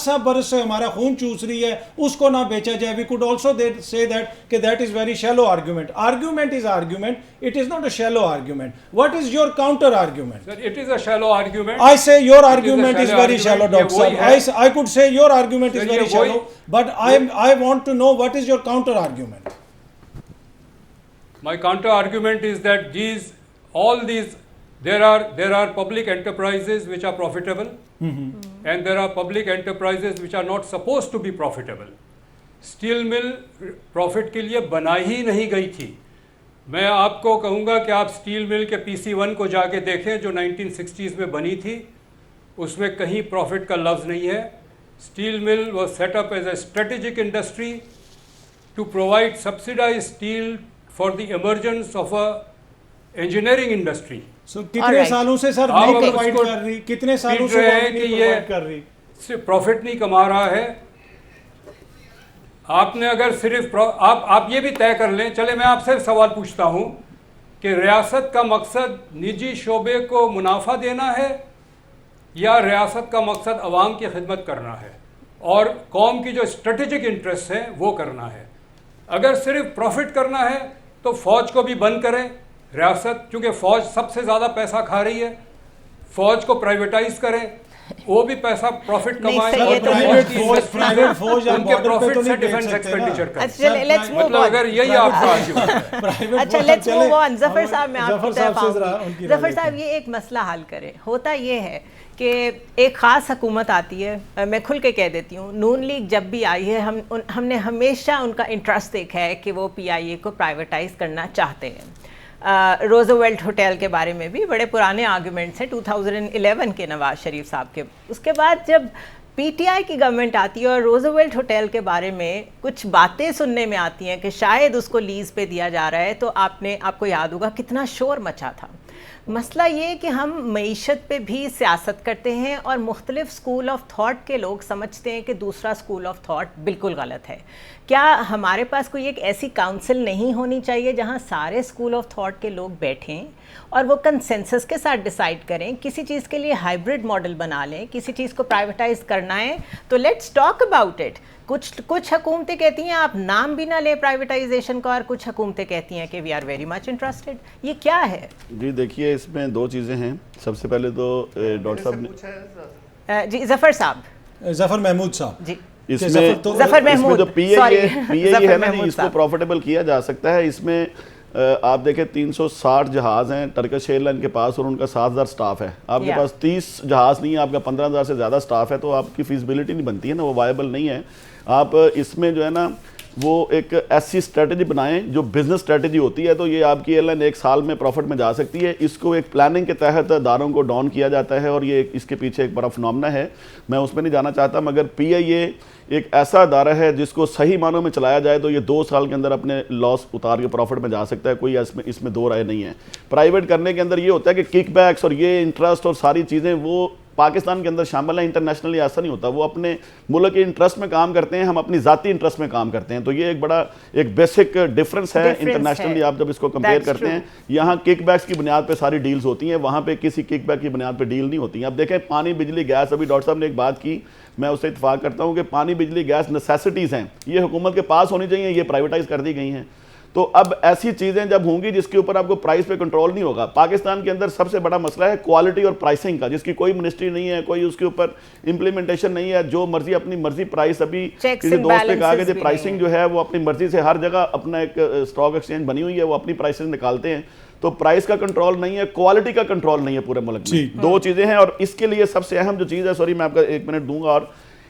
سے ہمارا خون چوس رہی ہے اس کو نہ بیچا جائے. We could also say that کہ that is very shallow argument. Argument is argument, it is not a shallow argument. What is your counter argument? Sir, it is a shallow argument. I say your argument is very shallow, Doctor Sahab. I could say your argument is very shallow, but I want to know what is your counter argument. My counter argument is that there are public enterprises which are profitable, and there are public enterprises which are not supposed to be profitable. Steel mill profit کے لیے بنا ہی نہیں گئی تھی. میں آپ کو کہوں گا کہ آپ اسٹیل مل کے PC1 کو جا کے دیکھیں جو 1960s میں بنی تھی, اس میں کہیں پروفٹ کا لفظ نہیں ہے. Steel mill was set up as a strategic industry to provide subsidized steel for the emergence of a engineering industry. کتنے سالوں سے سر نہیں پرووائڈ کر رہی, کتنے سالوں سے نہیں پرووائڈ کر رہی, صرف پروفٹ نہیں کما رہا ہے. آپ نے اگر صرف آپ یہ بھی طے کر لیں, چلے میں آپ سے سوال پوچھتا ہوں کہ ریاست کا مقصد نجی شعبے کو منافع دینا ہے یا ریاست کا مقصد عوام کی خدمت کرنا ہے اور قوم کی جو اسٹریٹجک انٹرسٹ ہیں وہ کرنا ہے؟ اگر صرف پروفٹ کرنا ہے تو فوج کو بھی بند کریں. ریاست چونکہ فوج سب سے زیادہ پیسہ کھا رہی ہے, فوج کو پرائیویٹائز کریں, وہ بھی پیسہ پروفٹ کمائے اور پرائیویٹ فوج ان کے پروفٹ سے ڈیفنس ایکسپینڈیچر کریں. مطلب اگر یہی آپ کا آرگیومنٹ. اچھا لیٹس موو آن. ظفر صاحب میں آپ کی طرف آؤں گی. ظفر صاحب یہ ایک مسئلہ حل کریں. ہوتا یہ ہے کہ ایک خاص حکومت آتی ہے, میں کھل کے کہہ دیتی ہوں, نون لیگ جب بھی آئی ہے ہم نے ہمیشہ ان کا انٹرسٹ دیکھا ہے کہ وہ PIA کو پرائیویٹائز کرنا چاہتے ہیں. روزویلٹ ہوٹل کے بارے میں بھی بڑے پرانے آرگومنٹس ہیں 2011 کے نواز شریف صاحب کے. اس کے بعد جب PTI کی گورنمنٹ آتی ہے اور روزویلٹ ہوٹل کے بارے میں کچھ باتیں سننے میں آتی ہیں کہ شاید اس کو لیز پہ دیا جا رہا ہے, تو آپ کو یاد ہوگا کتنا شور مچا تھا. مسئلہ یہ کہ ہم معیشت پہ بھی سیاست کرتے ہیں اور مختلف اسکول آف تھاٹ کے لوگ سمجھتے ہیں کہ دوسرا اسکول آف تھاٹ بالکل غلط ہے. کیا ہمارے پاس کوئی ایک ایسی کاؤنسل نہیں ہونی چاہیے جہاں سارے اسکول آف تھاٹ کے لوگ بیٹھیں اور وہ کنسنسس کے ساتھ ڈیسائیڈ کریں, کسی چیز کے لیے ہائبرڈ ماڈل بنا لیں, کسی چیز کو پرائیویٹائز کرنا ہے تو لیٹس ٹاک اباؤٹ اٹ. کچھ حکومتیں کہتی ہیں آپ نام بھی نہ لیں پرائیویٹائزیشن کا, اور کچھ حکومتیں کہتی ہیں کہ we are very much interested. یہ کیا ہے؟ جی دیکھیے اس میں 2 چیزیں ہیں. سب سے پہلے تو ڈاکٹر صاحب نے جی ظفر صاحب, ظفر محمود صاحب, جی اس میں جو PIA ہے نا اس کو پروفیٹیبل کیا جا سکتا ہے. اس میں آپ دیکھیں 360 جہاز ہیں ٹرکش ایئر لائن کے پاس اور ان کا 7000 سٹاف ہے. آپ کے پاس 30 جہاز نہیں ہے, آپ کا 15000 سے زیادہ سٹاف ہے, تو آپ کی فیزیبلٹی نہیں بنتی ہے نا, وہ وائبل نہیں ہے. آپ اس میں جو ہے نا وہ ایک ایسی اسٹریٹجی بنائیں جو بزنس اسٹریٹجی ہوتی ہے, تو یہ آپ کی ایئر لائن 1 سال میں پروفٹ میں جا سکتی ہے. اس کو ایک پلاننگ کے تحت اداروں کو ڈاؤن کیا جاتا ہے اور یہ اس کے پیچھے ایک بڑا فنومنا ہے, میں اس میں نہیں جانا چاہتا. مگر PIA ایک ایسا ادارہ ہے جس کو صحیح معنوں میں چلایا جائے تو یہ 2 سال کے اندر اپنے لاس اتار کے پروفٹ میں جا سکتا ہے. کوئی اس میں 2 رائے نہیں ہے. پرائیویٹ کرنے کے اندر یہ ہوتا ہے کہ کک بیکس اور یہ انٹرسٹ اور ساری چیزیں وہ پاکستان کے اندر شامل ہیں, انٹرنیشنلی ایسا نہیں ہوتا. وہ اپنے ملک کے انٹرسٹ میں کام کرتے ہیں, ہم اپنی ذاتی انٹرسٹ میں کام کرتے ہیں. تو یہ ایک بڑا بیسک ڈفرنس ہے انٹرنیشنلی آپ جب اس کو کمپیئر کرتے ہیں. یہاں کک بیکس کی بنیاد پہ ساری ڈیلز ہوتی ہیں, وہاں پہ کسی کک بیک کی بنیاد پہ ڈیل نہیں ہوتی ہیں. اب دیکھیں پانی, بجلی, گیس, ابھی ڈاکٹر صاحب نے ایک بات کی, میں اس سے اتفاق کرتا ہوں کہ پانی, بجلی, گیس نیسیسٹیز ہیں, یہ حکومت کے پاس ہونی چاہیے, یہ پرائیویٹائز کر دی گئی ہیں. تو اب ایسی چیزیں جب ہوں گی جس کے اوپر آپ کو پرائس پہ کنٹرول نہیں ہوگا. پاکستان کے اندر سب سے بڑا مسئلہ ہے کوالٹی اور پرائسنگ کا, جس کی کوئی منسٹری نہیں ہے, کوئی اس کے اوپر امپلیمنٹیشن نہیں ہے, جو مرضی اپنی مرضی پرائس. ابھی کسی دوست نے کہا کہ پرائسنگ جو ہے وہ اپنی مرضی سے ہر جگہ اپنا ایک اسٹاک ایکسچینج بنی ہوئی ہے, وہ اپنی پرائسز نکالتے ہیں. تو پرائس کا کنٹرول نہیں ہے, کوالٹی کا کنٹرول نہیں ہے پورے ملک میں. دو چیزیں ہیں, اور اس کے لیے سب سے اہم جو چیز ہے, سوری میں آپ کا 1 منٹ دوں گا, اور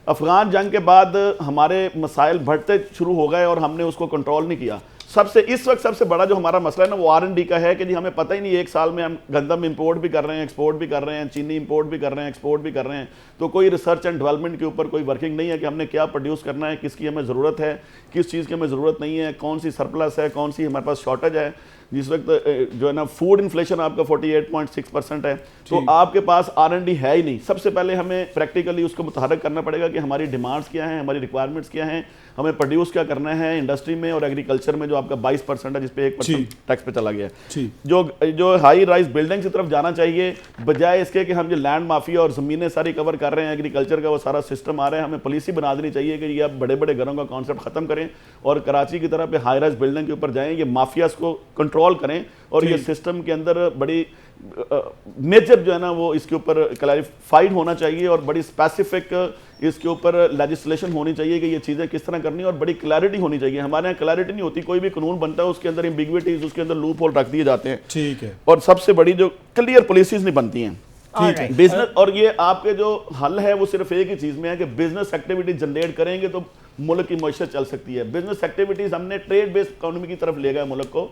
افغان جنگ کے بعد ہمارے مسائل بڑھتے شروع ہو گئے اور ہم نے اس کو کنٹرول نہیں کیا. اس وقت سب سے بڑا جو ہمارا مسئلہ ہے نا وہ R&D کا ہے, کہ جی ہمیں پتہ ہی نہیں 1 سال میں ہم گندم امپورٹ بھی کر رہے ہیں, ایکسپورٹ بھی کر رہے ہیں, چینی امپورٹ بھی کر رہے ہیں, ایکسپورٹ بھی کر رہے ہیں, تو کوئی ریسرچ اینڈ ڈیولپمنٹ کے اوپر کوئی ورکنگ نہیں ہے کہ ہم نے کیا پروڈیوس کرنا ہے, کس کی ہمیں ضرورت ہے, کس چیز کی ہمیں ضرورت نہیں ہے, کون سی سرپلس ہے, کون سی ہمارے پاس شارٹیج ہے. جس وقت جو ہے نا فوڈ انفلیشن آپ کا 48.6% ہے, تو آپ کے پاس R&D ہے ہی نہیں. سب سے پہلے ہمیں پریکٹیکلی اس کو متحرک کرنا پڑے گا کہ ہماری ڈیمانڈس کیا ہیں, ہماری ریکوائرمنٹس کیا ہیں, ہمیں پروڈیوس کیا کرنا ہے انڈسٹری میں اور ایگریکلچر میں, جو آپ کا 22% ہے جس پہ 1% ٹیکس پہ چلا گیا ہے. جو ہائی رائز بلڈنگ کی طرف جانا چاہیے, بجائے اس کے کہ ہم جو لینڈ مافیا اور زمینیں ساری کور کر رہے ہیں, ایگریکلچر کا وہ سارا سسٹم آ رہا ہے, ہمیں پالیسی بنا دینی چاہیے کہ یہ آپ بڑے بڑے گھروں کا کانسیپٹ ختم کریں اور کراچی کی طرف پہ ہائی رائز بلڈنگ کے اوپر جائیں, یہ مافیاز کو کنٹرول کریں, اور یہ سسٹم کے اندر بڑی میجر جو ہے نا وہ اس کے اوپر کلیریفائڈ ہونا چاہیے, اور بڑی اسپیسیفک اس کے اوپر لیجسلیشن ہونی چاہیے کہ یہ چیزیں کس طرح کرنی, اور بڑی کلیئرٹی ہونی چاہیے. ہمارے یہاں کلیئرٹی نہیں ہوتی, کوئی بھی قانون بنتا ہے اس کے اندر ایمبیگوٹیز, اس کے اندر لوپ ہول رکھ دیے جاتے ہیں. ٹھیک ہے. اور سب سے بڑی جو کلیئر پالیسیز نہیں بنتی ہیں بزنس, اور یہ آپ کے جو حل ہے وہ صرف ایک ہی چیز میں ہے کہ بزنس ایکٹیویٹی جنریٹ کریں گے تو ملک کی معیشت چل سکتی ہے. بزنس ایکٹیویٹیز ہم نے ٹریڈ بیس اکانومی کی طرف لے گئے ملک کو,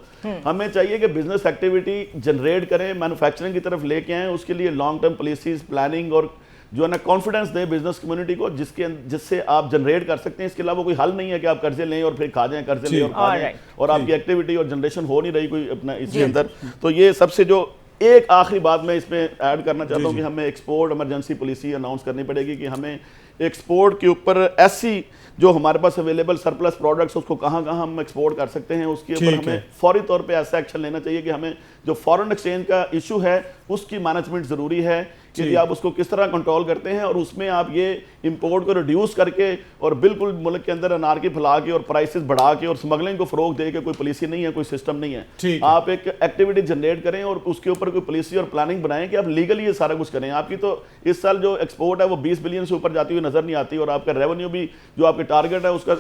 ہمیں چاہیے کہ بزنس ایکٹیویٹی جنریٹ کریں, مینوفیکچرنگ کی طرف لے کے آئیں, اس کے لیے لانگ ٹرم پالیسیز پلاننگ اور جو ہے نا کانفیڈنس دیں بزنس کمیونٹی کو, جس سے آپ جنریٹ کر سکتے ہیں. اس کے علاوہ کوئی حل نہیں ہے کہ آپ قرضے لیں اور پھر کھا جائیں, قرضے لیں اور کھا جائیں, اور آپ کی ایکٹیویٹی اور جنریشن ہو نہیں رہی کوئی اپنا اس کے اندر. تو یہ سب سے جو ایک آخری بات میں اس میں ایڈ کرنا چاہتا ہوں کہ ہمیں ایکسپورٹ ایمرجنسی پالیسی اناؤنس کرنی پڑے گی, کہ ہمیں ایکسپورٹ کے اوپر ایسی جو ہمارے پاس اویلیبل سرپلس پروڈکٹس اس کو کہاں ہم ایکسپورٹ کر سکتے ہیں, اس کے اوپر ہمیں فوری طور پہ ایسا ایکشن لینا چاہیے کہ ہمیں جو فارن ایکسچینج کا ایشو ہے اس کی مینجمنٹ ضروری ہے, کہ آپ اس کو کس طرح کنٹرول کرتے ہیں, اور اس میں آپ یہ امپورٹ کو ریڈیوس کر کے اور بالکل ملک کے اندر انارکی پھیلا کے اور پرائسز بڑھا کے اور اسمگلنگ کو فروغ دے کے کوئی پالیسی نہیں ہے, کوئی سسٹم نہیں ہے. آپ ایک ایکٹیویٹی جنریٹ کریں اور اس کے اوپر کوئی پالیسی اور پلاننگ بنائیں کہ آپ لیگلی یہ سارا کچھ کریں. آپ کی تو اس سال جو ایکسپورٹ ہے وہ 20 بلین سے اوپر جاتی ہوئی نظر نہیں آتی, اور آپ کا ریونیو بھی جو آپ کے ٹارگٹ ہے اس کا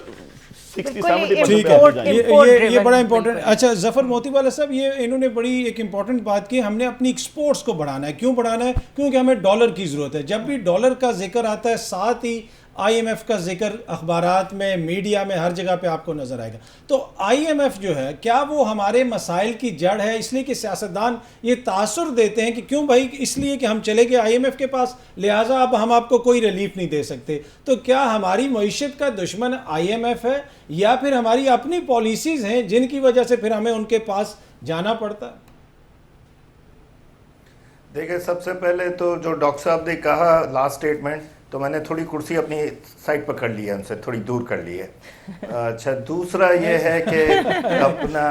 60-70%. یہ بڑا امپورٹنٹ. اچھا ظفر موتی والا صاحب, یہ انہوں نے بڑی ایک امپورٹنٹ بات کی, ہم نے اپنی ایکسپورٹس کو بڑھانا ہے. کیوں بڑھانا ہے؟ کیونکہ ہمیں ڈالر کی ضرورت ہے. جب بھی ڈالر کا ذکر آتا ہے ساتھ ہی IMF کا ذکر اخبارات میں, میڈیا میں, ہر جگہ پہ آپ کو نظر آئے گا. تو IMF جو ہے کیا وہ ہمارے مسائل کی جڑ ہے؟ اس لیے کہ سیاستدان یہ تاثر دیتے ہیں کہ کیوں بھائی, اس لیے کہ ہم چلے گئے IMF کے پاس, لہٰذا اب ہم آپ کو کوئی ریلیف نہیں دے سکتے. تو کیا ہماری معیشت کا دشمن IMF ہے, یا پھر ہماری اپنی پالیسیز ہیں جن کی وجہ سے پھر ہمیں ان کے پاس جانا پڑتا ہے؟ دیکھیں, سب سے پہلے تو جو ڈاکٹر صاحب نے کہا لاسٹ اسٹیٹمنٹ, تو میں نے تھوڑی کرسی اپنی سائڈ پہ کر لی ہے, ان سے تھوڑی دور کر لی ہے. اچھا, دوسرا یہ ہے کہ اپنا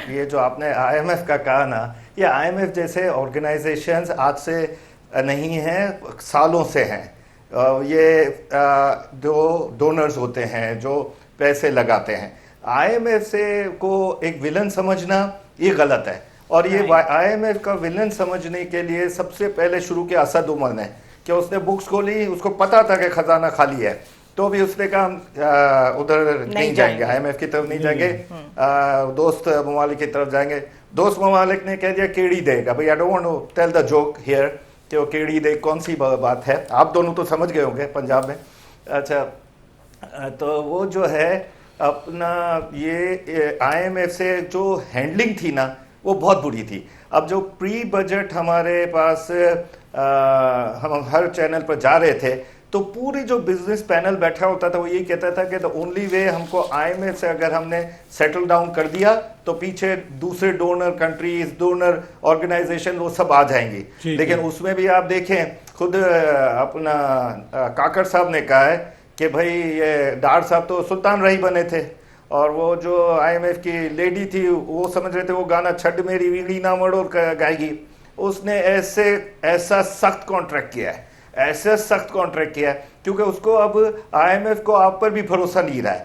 یہ جو آپ نے IMF کا کہا نا, یہ IMF جیسے آرگنائزیشنز آج سے نہیں ہیں, سالوں سے ہیں. یہ جو ڈونرز ہوتے ہیں جو پیسے لگاتے ہیں, IMF سے کو ایک ولن سمجھنا یہ غلط ہے. اور یہ IMF کا ولن سمجھنے کے لیے سب سے پہلے شروع کیا اسد عمر نے, کہ اس نے بکس کھولی, اس کو پتا تھا کہ خزانہ خالی ہے, تو بھی اس نے کہا ہم ادھر نہیں جائیں گے, IMF کی طرف نہیں جائیں گے, دوست ممالک کی طرف جائیں گے. دوست ممالک نے کہہ دیا کیڑی دے گا. بھائی, I don't want to tell the joke here کہ وہ کیڑی دے کون سی بات ہے, آپ دونوں تو سمجھ گئے ہوں گے پنجاب میں. اچھا, تو وہ جو ہے اپنا یہ IMF سے جو ہینڈلنگ تھی نا وہ بہت بری تھی. اب جو پری بجٹ ہمارے پاس ہم ہر چینل پر جا رہے تھے, تو پوری جو بزنس پینل بیٹھا ہوتا تھا وہ یہی کہتا تھا کہ دا اونلی وے ہم کو IMF سے اگر ہم نے سیٹل ڈاؤن کر دیا تو پیچھے دوسرے ڈونر کنٹریز, ڈونر آرگنائزیشن وہ سب آ جائیں گی. لیکن اس میں بھی آپ دیکھیں, خود اپنا کاکڑ صاحب نے کہا ہے کہ بھائی یہ ڈار صاحب تو سلطان رہی بنے تھے, اور وہ جو IMF کی لیڈی تھی وہ سمجھ رہے تھے وہ گانا چھڈ میری ویڑی نہ مڑو گائے گی. اس نے ایسا سخت کانٹریکٹ کیا ہے, ایسا سخت کانٹریکٹ کیا ہے, کیونکہ اس کو اب IMF کو آپ پر بھی بھروسہ نہیں رہا ہے.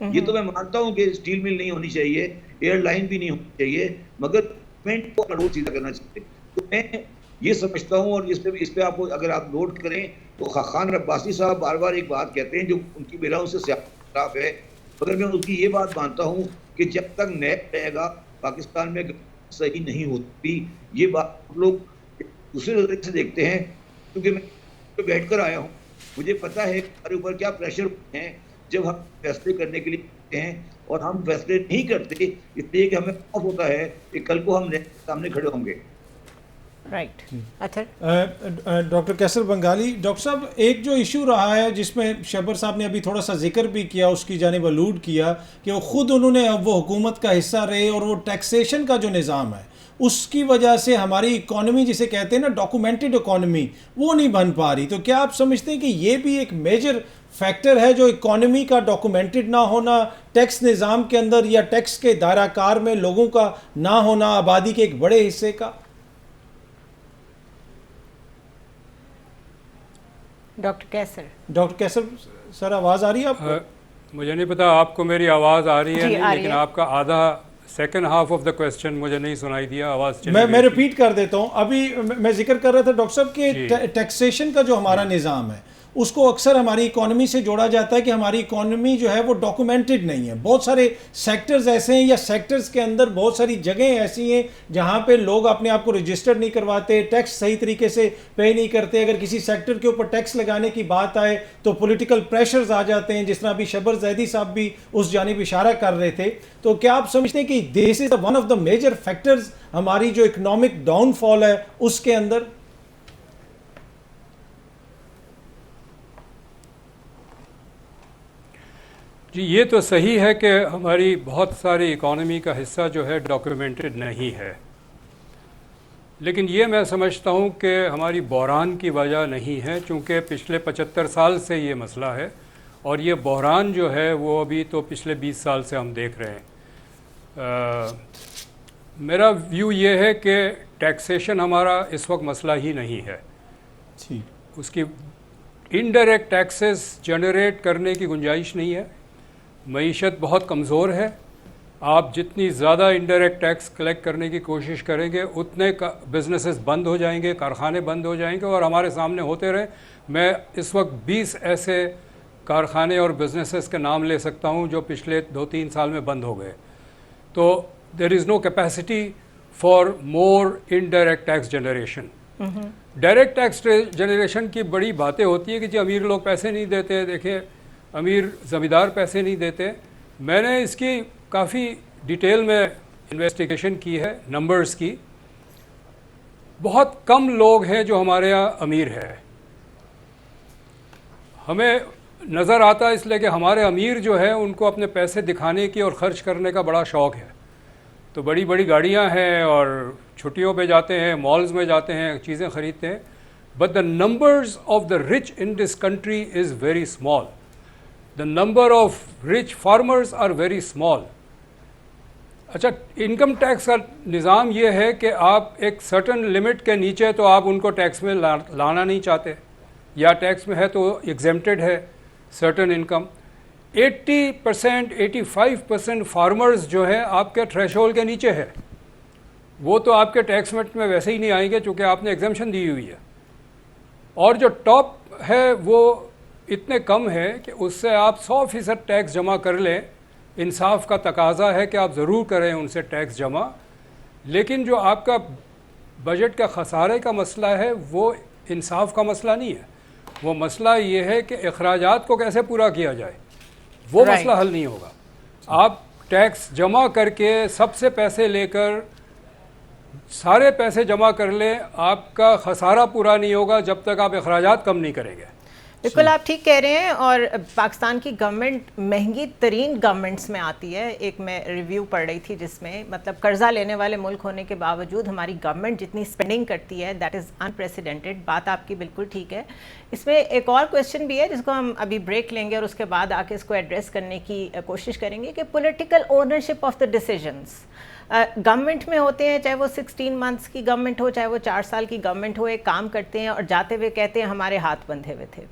یہ تو میں مانتا ہوں کہ اسٹیل مل نہیں ہونی چاہیے, ایئر لائن بھی نہیں ہونی چاہیے, مگر گورنمنٹ کو کنٹرول سیدھا کرنا چاہیے. تو میں یہ سمجھتا ہوں, اور اس پہ آپ کو اگر آپ نوٹ کریں تو خان عباسی صاحب بار بار ایک بات کہتے ہیں جو ان کی میرا ان سے خلاف ہے, مگر میں ان کی یہ بات مانتا ہوں کہ جب تک نیب رہے گا پاکستان میں صحیح نہیں ہوتی. یہ بات لوگ دوسرے نظریے سے دیکھتے ہیں, کیونکہ میں بیٹھ کر آیا ہوں, مجھے پتا ہے ہمارے اوپر کیا پریشر ہیں جب ہم فیصلے کرنے کے لیے ہیں, اور ہم فیصلے نہیں کرتے اس لیے کہ ہمیں خوف ہوتا ہے کہ کل کو ہم سامنے کھڑے ہوں گے. رائٹ. اچھا ڈاکٹر کیسر بنگالی, ڈاکٹر صاحب ایک جو ایشو رہا ہے جس میں شبر صاحب نے ابھی تھوڑا سا ذکر بھی کیا, اس کی جانب الوڈ کیا کہ وہ خود انہوں نے اب وہ حکومت کا حصہ رہے, اور وہ ٹیکسیشن کا جو نظام ہے اس کی وجہ سے ہماری اکانومی جسے کہتے ہیں نا ڈاکومنٹڈ اکانومی, وہ نہیں بن پا رہی. تو کیا آپ سمجھتے ہیں کہ یہ بھی ایک میجر فیکٹر ہے جو اکانومی کا ڈاکومنٹڈ نہ ہونا, ٹیکس نظام کے اندر یا ٹیکس کے دائرہ کار میں لوگوں کا نہ ہونا, آبادی کے ایک بڑے حصے کا؟ ڈاکٹر کیسر سر آواز آ رہی ہے آپ کو؟ مجھے نہیں پتا آپ کو میری آواز آ رہی ہے نہیں, لیکن ہے. آپ کا آدھا second half of the question مجھے نہیں سنائی دیا, آواز میں ریپیٹ کر دیتا ہوں. ابھی میں ذکر کر رہا تھا ڈاکٹر صاحب کہ ٹیکسیشن کا جو ہمارا نظام ہے اس کو اکثر ہماری اکانومی سے جوڑا جاتا ہے کہ ہماری اکانومی جو ہے وہ ڈاکومنٹڈ نہیں ہے. بہت سارے سیکٹرز ایسے ہیں یا سیکٹرز کے اندر بہت ساری جگہیں ایسی ہیں جہاں پہ لوگ اپنے آپ کو رجسٹر نہیں کرواتے, ٹیکس صحیح طریقے سے پے نہیں کرتے. اگر کسی سیکٹر کے اوپر ٹیکس لگانے کی بات آئے تو پولیٹیکل پریشرز آ جاتے ہیں, جس طرح ابھی شبر زیدی صاحب بھی اس جانب اشارہ کر رہے تھے. تو کیا آپ سمجھتے ہیں کہ this is one of the major factors ہماری جو اکنامک ڈاؤن فال ہے اس کے اندر؟ جی یہ تو صحیح ہے کہ ہماری بہت ساری اکانومی کا حصہ جو ہے ڈاکیومنٹڈ نہیں ہے, لیکن یہ میں سمجھتا ہوں کہ ہماری بحران کی وجہ نہیں ہے, چونکہ پچھلے 75 سال سے یہ مسئلہ ہے, اور یہ بحران جو ہے وہ ابھی تو پچھلے 20 سال سے ہم دیکھ رہے ہیں. میرا ویو یہ ہے کہ ٹیکسیشن ہمارا اس وقت مسئلہ ہی نہیں ہے. اس کی انڈائریکٹ ٹیکسز جنریٹ کرنے کی گنجائش نہیں ہے. معیشت بہت کمزور ہے, آپ جتنی زیادہ انڈائریکٹ ٹیکس کلیکٹ کرنے کی کوشش کریں گے اتنے بزنسز بند ہو جائیں گے, کارخانے بند ہو جائیں گے, اور ہمارے سامنے ہوتے رہے. میں اس وقت 20 ایسے کارخانے اور بزنسز کے نام لے سکتا ہوں جو پچھلے 2-3 سال میں بند ہو گئے. تو there is no capacity for more indirect tax generation. Direct tax generation کی بڑی باتیں ہوتی ہیں کہ جی امیر لوگ پیسے نہیں دیتے, دیکھیں امیر زمیندار پیسے نہیں دیتے. میں نے اس کی کافی ڈیٹیل میں انویسٹیگیشن کی ہے, نمبرز کی. بہت کم لوگ ہیں جو ہمارے یہاں امیر ہے. ہمیں نظر آتا ہے اس لیے کہ ہمارے امیر جو ہے ان کو اپنے پیسے دکھانے کی اور خرچ کرنے کا بڑا شوق ہے. تو بڑی بڑی گاڑیاں ہیں اور چھٹیوں پہ جاتے ہیں, مالز میں جاتے ہیں, چیزیں خریدتے ہیں. But the numbers of the rich in this country is very small. The number of rich farmers are very small. اچھا, انکم ٹیکس کا نظام یہ ہے کہ آپ ایک سرٹن لمٹ کے نیچے تو آپ ان کو ٹیکس میں لانا نہیں چاہتے, یا ٹیکس میں ہے تو ایگزیمپٹڈ ہے سرٹن انکم. 80% 85% فارمرز جو ہیں آپ کے تھریش ہولڈ کے نیچے ہے, وہ تو آپ کے ٹیکس میں ویسے ہی نہیں آئیں گے چونکہ آپ نے ایگزیمپشن دی ہوئی ہے. اور جو ٹاپ ہے وہ اتنے کم ہے کہ اس سے آپ 100% ٹیکس جمع کر لیں. انصاف کا تقاضا ہے کہ آپ ضرور کریں ان سے ٹیکس جمع, لیکن جو آپ کا بجٹ کا خسارے کا مسئلہ ہے وہ انصاف کا مسئلہ نہیں ہے. وہ مسئلہ یہ ہے کہ اخراجات کو کیسے پورا کیا جائے, وہ مسئلہ حل نہیں ہوگا. آپ ٹیکس جمع کر کے سب سے پیسے لے کر سارے پیسے جمع کر لیں, آپ کا خسارہ پورا نہیں ہوگا جب تک آپ اخراجات کم نہیں کریں گے. بالکل آپ ٹھیک کہہ رہے ہیں. اور پاکستان کی گورنمنٹ مہنگی ترین گورنمنٹس میں آتی ہے. ایک میں ریویو پڑھ رہی تھی جس میں مطلب قرضہ لینے والے ملک ہونے کے باوجود ہماری گورنمنٹ جتنی اسپینڈنگ کرتی ہے دیٹ از انپریسیڈنٹڈ. بات آپ کی بالکل ٹھیک ہے. اس میں ایک اور کویشچن بھی ہے جس کو ہم ابھی بریک لیں گے اور اس کے بعد آ کے اس کو ایڈریس کرنے کی کوشش کریں گے کہ political ownership of the decisions government میں ہوتے ہیں, چاہے وہ 16 months کی گورنمنٹ ہو, چاہے وہ 4 سال کی گورنمنٹ ہو. ایک کام کرتے ہیں اور جاتے ہوئے کہتے ہیں ہمارے ہاتھ بندھے ہوئے تھے.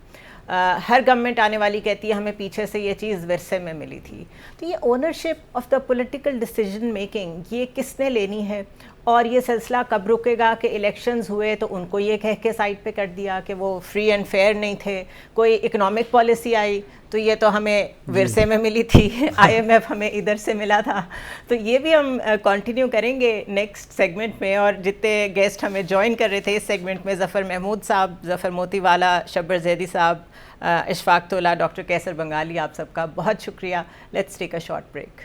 ہر گورنمنٹ آنے والی کہتی ہے ہمیں پیچھے سے یہ چیز ورثے میں ملی تھی. تو یہ ownership of the political decision making یہ کس نے لینی ہے, اور یہ سلسلہ کب رکے گا کہ الیکشنز ہوئے تو ان کو یہ کہہ کے سائڈ پہ کر دیا کہ وہ فری اینڈ فیئر نہیں تھے, کوئی اکنامک پالیسی آئی تو یہ تو ہمیں ورثے میں ملی تھی, IMF ہمیں ادھر سے ملا تھا. تو یہ بھی ہم کنٹینیو کریں گے نیکسٹ سیگمنٹ میں. اور جتنے گیسٹ ہمیں جوائن کر رہے تھے اس سیگمنٹ میں, ظفر محمود صاحب, ظفر موتی والا, شبر زیدی صاحب, اشفاق تولا, ڈاکٹر کیسر بنگالی, آپ سب کا بہت شکریہ. Let's take a short break.